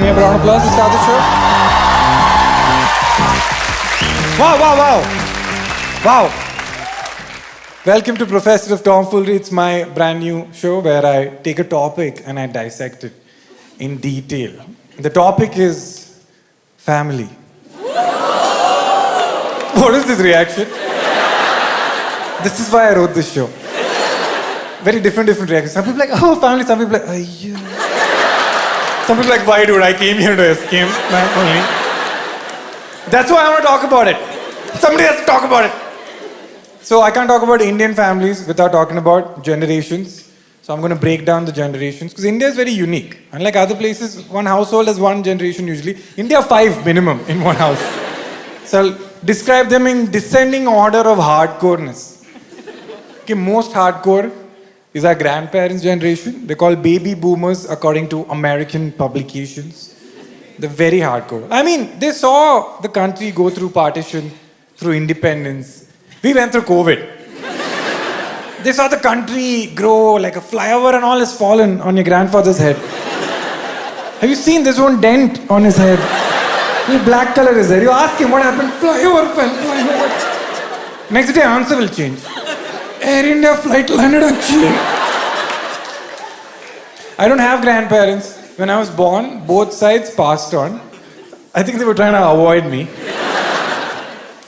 Join me a round of applause to start the show. Wow. Welcome to Professor of Tomfoolery. It's my brand new show where I take a topic and I dissect it in detail. The topic is family. What is this reaction? This is why I wrote this show. Very different reactions. Some people are like, oh, family. Some people are like, oh, yeah. Some people are like, why, dude? I came here to escape, man, only. That's why I want to talk about it. Somebody has to talk about it. So I can't talk about Indian families without talking about generations. So I'm going to break down the generations. Because India is very unique. Unlike other places, one household has one generation usually. India, 5 minimum in one house. So I'll describe them in descending order of hardcoreness. Okay, most hardcore is our grandparents' generation. They're called baby boomers according to American publications. They're very hardcore. I mean, they saw the country go through partition, through independence. We went through COVID. They saw the country grow like a flyover and all has fallen on your grandfather's head. Have you seen this one dent on his head? The black color is there. You ask him what happened. Flyover fell, flyover. Next day, answer will change. Air India flight landed on Chile. I don't have grandparents. When I was born, both sides passed on. I think they were trying to avoid me.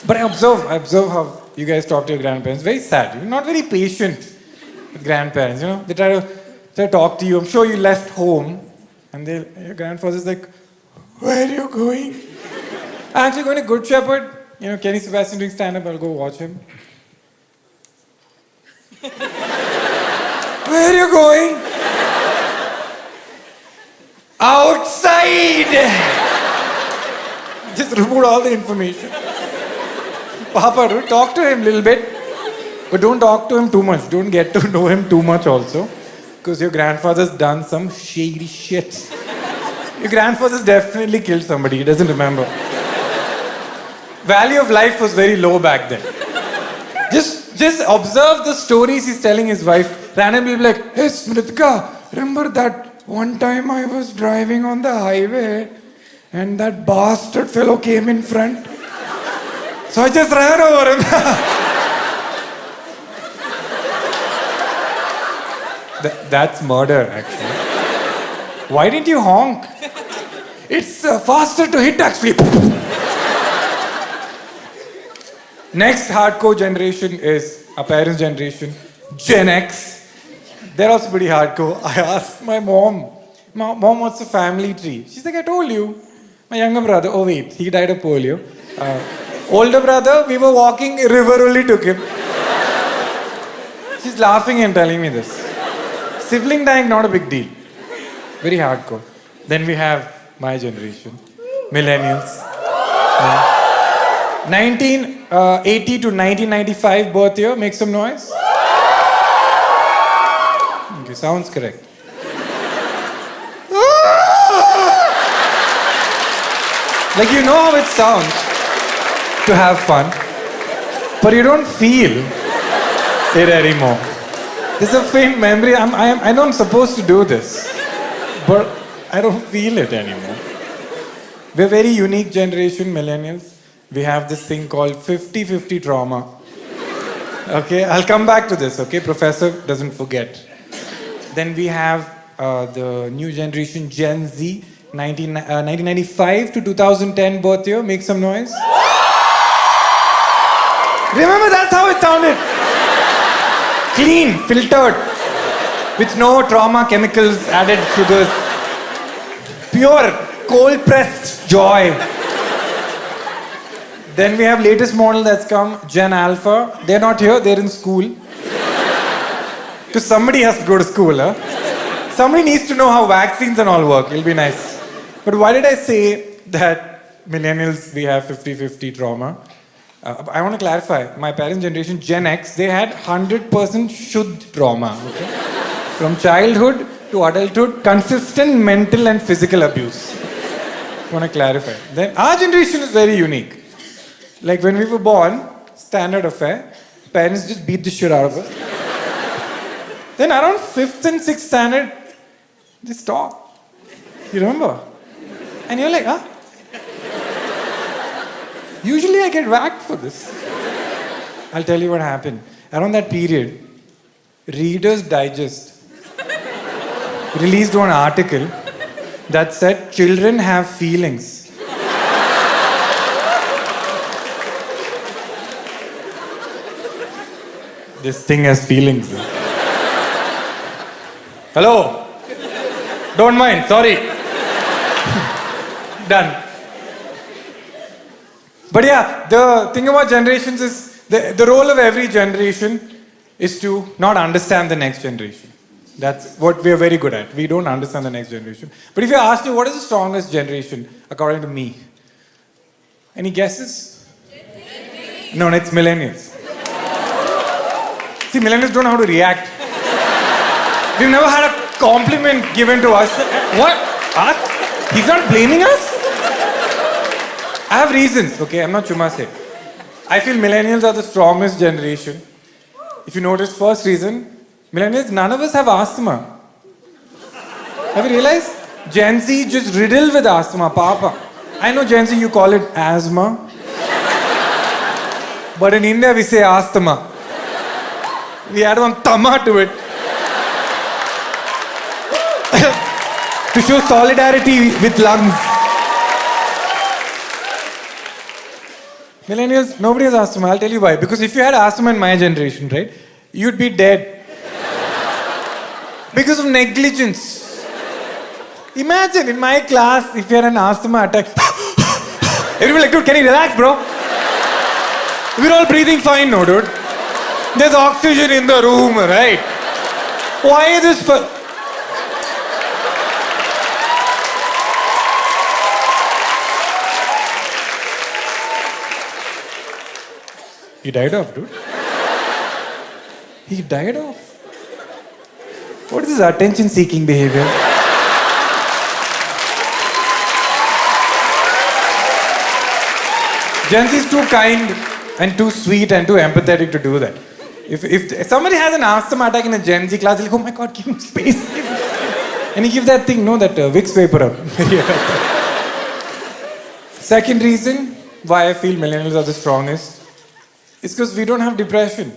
But I observe how you guys talk to your grandparents. Very sad. You're not very patient with grandparents, you know. They try to talk to you. I'm sure you left home. And your grandfather's like, where are you going? I'm actually going to Good Shepherd. You know, Kenny Sebastian doing stand-up. I'll go watch him. Where are you going? Outside! Just remove all the information. Papa, talk to him a little bit. But don't talk to him too much. Don't get to know him too much also. Because your grandfather's done some shady shit. Your grandfather's definitely killed somebody. He doesn't remember. Value of life was very low back then. Just observe the stories he's telling his wife. Randomly be like, hey Smritika, remember that one time I was driving on the highway and that bastard fellow came in front? So I just ran over him. That's murder, actually. Why didn't you honk? It's faster to hit, actually. Next hardcore generation is our parents' generation, Gen X. They're also pretty hardcore. I asked my mom, Mom, what's the family tree? She's like, I told you. My younger brother, oh wait, he died of polio. Older brother, we were walking, river only took him. She's laughing and telling me this. Sibling dying, not a big deal. Very hardcore. Then we have my generation, millennials. 1980 to 1995 birth year, make some noise. Okay, sounds correct. Like, you know how it sounds to have fun, but you don't feel it anymore. There's a faint memory. I know I'm supposed to do this, but I don't feel it anymore. We're a very unique generation, millennials. We have this thing called 50-50 trauma. Okay, I'll come back to this, okay? Professor doesn't forget. Then we have the new generation, Gen Z, 1995 to 2010 birth year. Make some noise. Remember, that's how it sounded. Clean, filtered, with no trauma chemicals, added sugars. Pure, cold-pressed joy. Then we have latest model that's come, Gen Alpha. They're not here, they're in school. Because somebody has to go to school, huh? Somebody needs to know how vaccines and all work. It'll be nice. But why did I say that millennials, we have 50-50 trauma? I want to clarify. My parents' generation, Gen X, they had 100% shuddh trauma. Okay? From childhood to adulthood, consistent mental and physical abuse. I want to clarify. Then our generation is very unique. Like when we were born, standard affair, parents just beat the shit out of us. Then around 5th and 6th standard, they stopped. You remember? And you're like, huh? Usually I get whacked for this. I'll tell you what happened. Around that period, Reader's Digest released one article that said children have feelings. This thing has feelings. Hello? Don't mind, sorry. Done. But yeah, the thing about generations is the role of every generation is to not understand the next generation. That's what we are very good at. We don't understand the next generation. But if you ask me, what is the strongest generation according to me? Any guesses? No, it's millennials. See, millennials don't know how to react. We've never had a compliment given to us. What? Us? He's not blaming us? I have reasons, okay? I'm not chuma say. I feel millennials are the strongest generation. If you notice, first reason, millennials, none of us have asthma. Have you realized? Gen Z just riddled with asthma, papa. I know Gen Z, you call it asthma. But in India, we say asthma. We add one tama to it. To show solidarity with lungs. Millennials, nobody has asthma. I'll tell you why. Because if you had asthma in my generation, right, you'd be dead. Because of negligence. Imagine in my class, if you had an asthma attack, everyone like, dude, can you relax, bro? We're all breathing fine, no, dude. There's oxygen in the room, right? Why is this? He died off, dude. He died off. What is this attention-seeking behavior? Gen Z is too kind and too sweet and too empathetic to do that. If somebody has an asthma attack in a Gen Z class, they'll like, oh my God, give him space. Give him space. And you give that thing, no, that Vicks paper up. Second reason why I feel millennials are the strongest is because we don't have depression.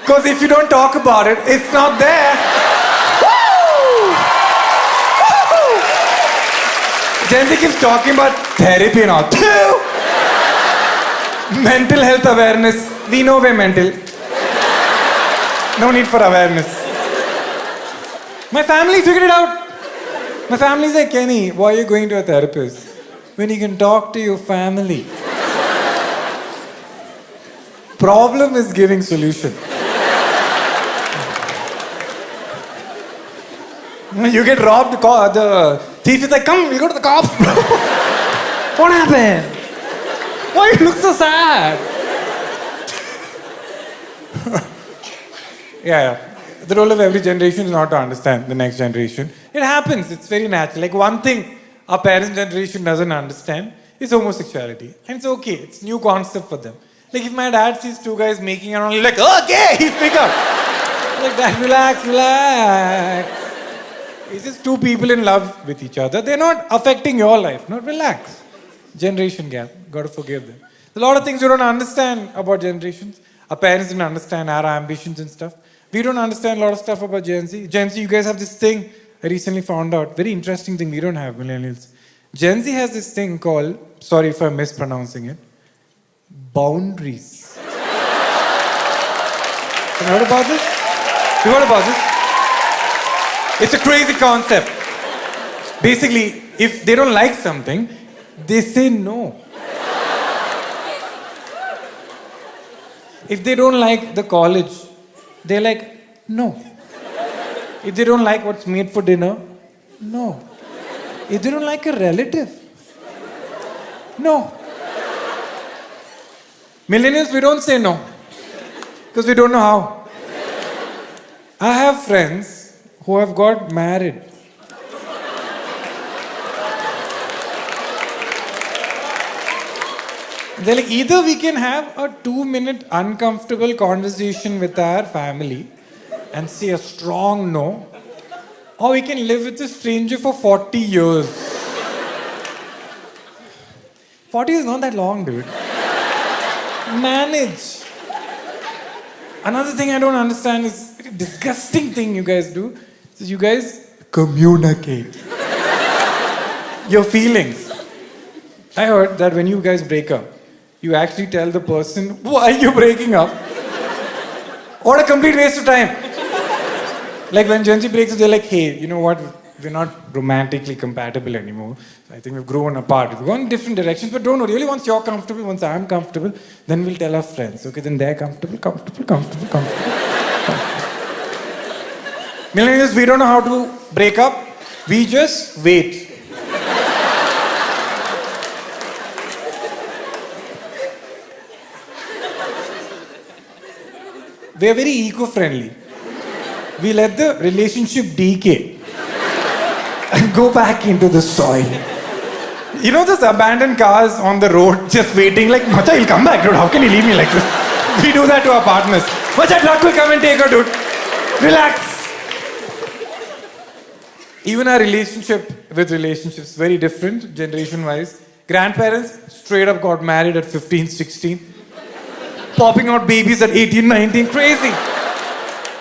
Because if you don't talk about it, it's not there. Woo! Woo! Gen Z keeps talking about therapy and all. Mental health awareness. We know we're mental. No need for awareness. My family figured it out. My family's like, Kenny, why are you going to a therapist when you can talk to your family? Problem is giving solution. You get robbed, the thief is like, come, we'll go to the cops. What happened? Why you look so sad? Yeah. The role of every generation is not to understand the next generation. It happens. It's very natural. Like one thing our parents' generation doesn't understand is homosexuality. And it's okay. It's a new concept for them. Like if my dad sees two guys making around, he's like, okay, he's bigger. Like that, relax. It's just two people in love with each other. They're not affecting your life. No, relax. Generation gap. Got to forgive them. There's a lot of things you don't understand about generations. Our parents didn't understand our ambitions and stuff. We don't understand a lot of stuff about Gen Z. Gen Z, you guys have this thing I recently found out. Very interesting thing we don't have, millennials. Gen Z has this thing called, sorry if I'm mispronouncing it, boundaries. Have you heard about this? You heard about this? It's a crazy concept. Basically, if they don't like something, they say no. If they don't like the college, they're like, no. If they don't like what's made for dinner, no. If they don't like a relative, no. Millennials, we don't say no. Because we don't know how. I have friends who have got married. They're like, either we can have a 2-minute uncomfortable conversation with our family and say a strong no, or we can live with a stranger for 40 years. 40 is not that long, dude. Manage. Another thing I don't understand is a very disgusting thing you guys do. So you guys communicate your feelings. I heard that when you guys break up, you actually tell the person why you're breaking up. What a complete waste of time. Like when Gen Z breaks up, they're like, hey, you know what? We're not romantically compatible anymore. So I think we've grown apart. We've gone in different directions, but don't worry. Really, once you're comfortable, once I'm comfortable, then we'll tell our friends. Okay, then they're comfortable. Millennials, we don't know how to break up. We just wait. We're very eco-friendly. We let the relationship decay and go back into the soil. You know those abandoned cars on the road just waiting like, Macha, he'll come back, dude. How can you leave me like this? We do that to our partners. Macha, truck will come and take her, dude. Relax. Even our relationship with relationships, very different generation-wise. Grandparents straight up got married at 15, 16. Popping out babies at 18, 19. Crazy.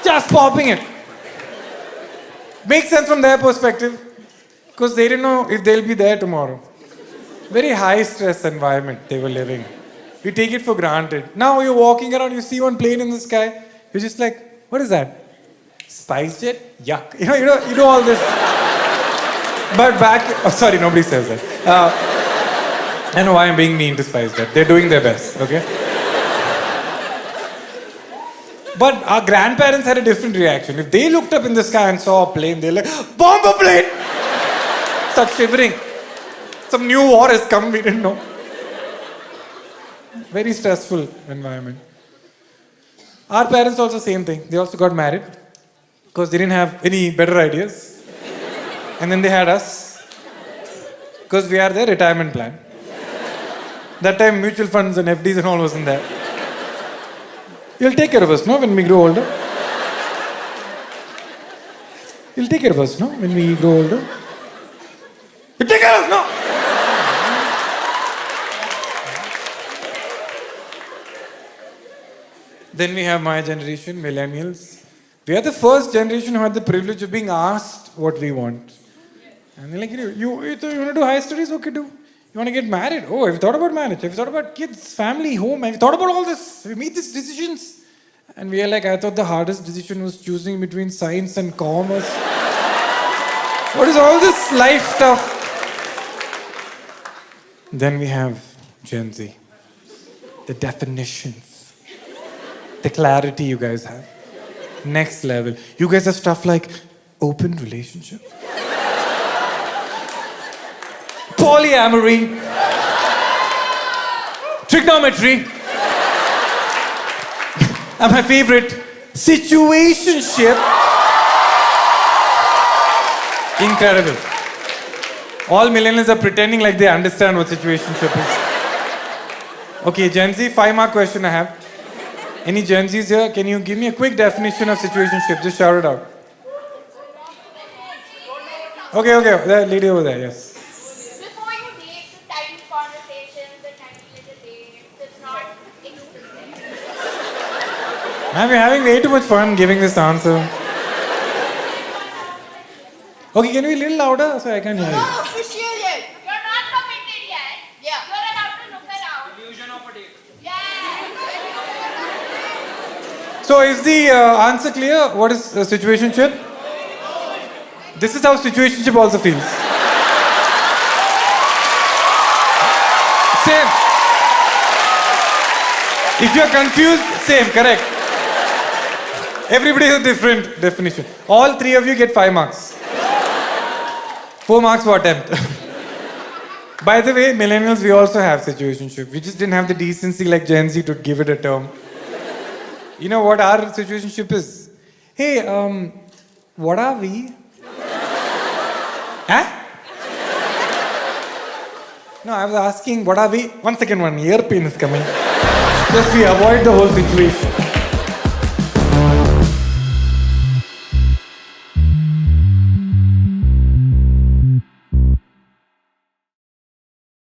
Just popping it. Makes sense from their perspective. Because they didn't know if they'll be there tomorrow. Very high stress environment they were living. We take it for granted. Now you're walking around, you see one plane in the sky. You're just like, what is that? Spice jet? Yuck. You know all this. But back, sorry, nobody says that. I know why I'm being mean to Spice Jet. They're doing their best, okay? But our grandparents had a different reaction. If they looked up in the sky and saw a plane, they're like, bomber plane! Start shivering. Some new war has come, we didn't know. Very stressful environment. Our parents also same thing. They also got married because they didn't have any better ideas. And then they had us because we are their retirement plan. That time mutual funds and FDs and all wasn't there. You'll take care of us, no, when we grow older? You'll take care of us, no, when we grow older? You'll take care of us, no? Then we have my generation, millennials. We are the first generation who had the privilege of being asked what we want. And they're like, you want to do higher studies? Okay, do. You want to get married? Oh, have you thought about marriage? Have you thought about kids, family, home? Have you thought about all this? Have you made these decisions? And we are like, I thought the hardest decision was choosing between science and commerce. What is all this life stuff? Then we have Gen Z. The definitions. The clarity you guys have. Next level. You guys have stuff like open relationship. Polyamory, trigonometry, and my favorite, situationship. Incredible. All millennials are pretending like they understand what situationship is. Okay, Gen Z, 5-mark question I have. Any Gen Zs here? Can you give me a quick definition of situationship? Just shout it out. Okay, that lady over there, yes. I'm having way too much fun giving this answer. Okay, can you be a little louder so I can hear you? No, official yet. You're not committed yet. Yeah. You're allowed to look around. Illusion of a date. Yes. So is the answer clear? What is situationship? This is how situationship also feels. Same. If you're confused, same, correct. Everybody has a different definition. All 3 of you get 5 marks. 4 marks for attempt. By the way, millennials, we also have situationship. We just didn't have the decency like Gen Z to give it a term. You know what our situationship is? Hey, what are we? Huh? No, I was asking, what are we? 1 second, one ear pain is coming. Just we avoid the whole situation.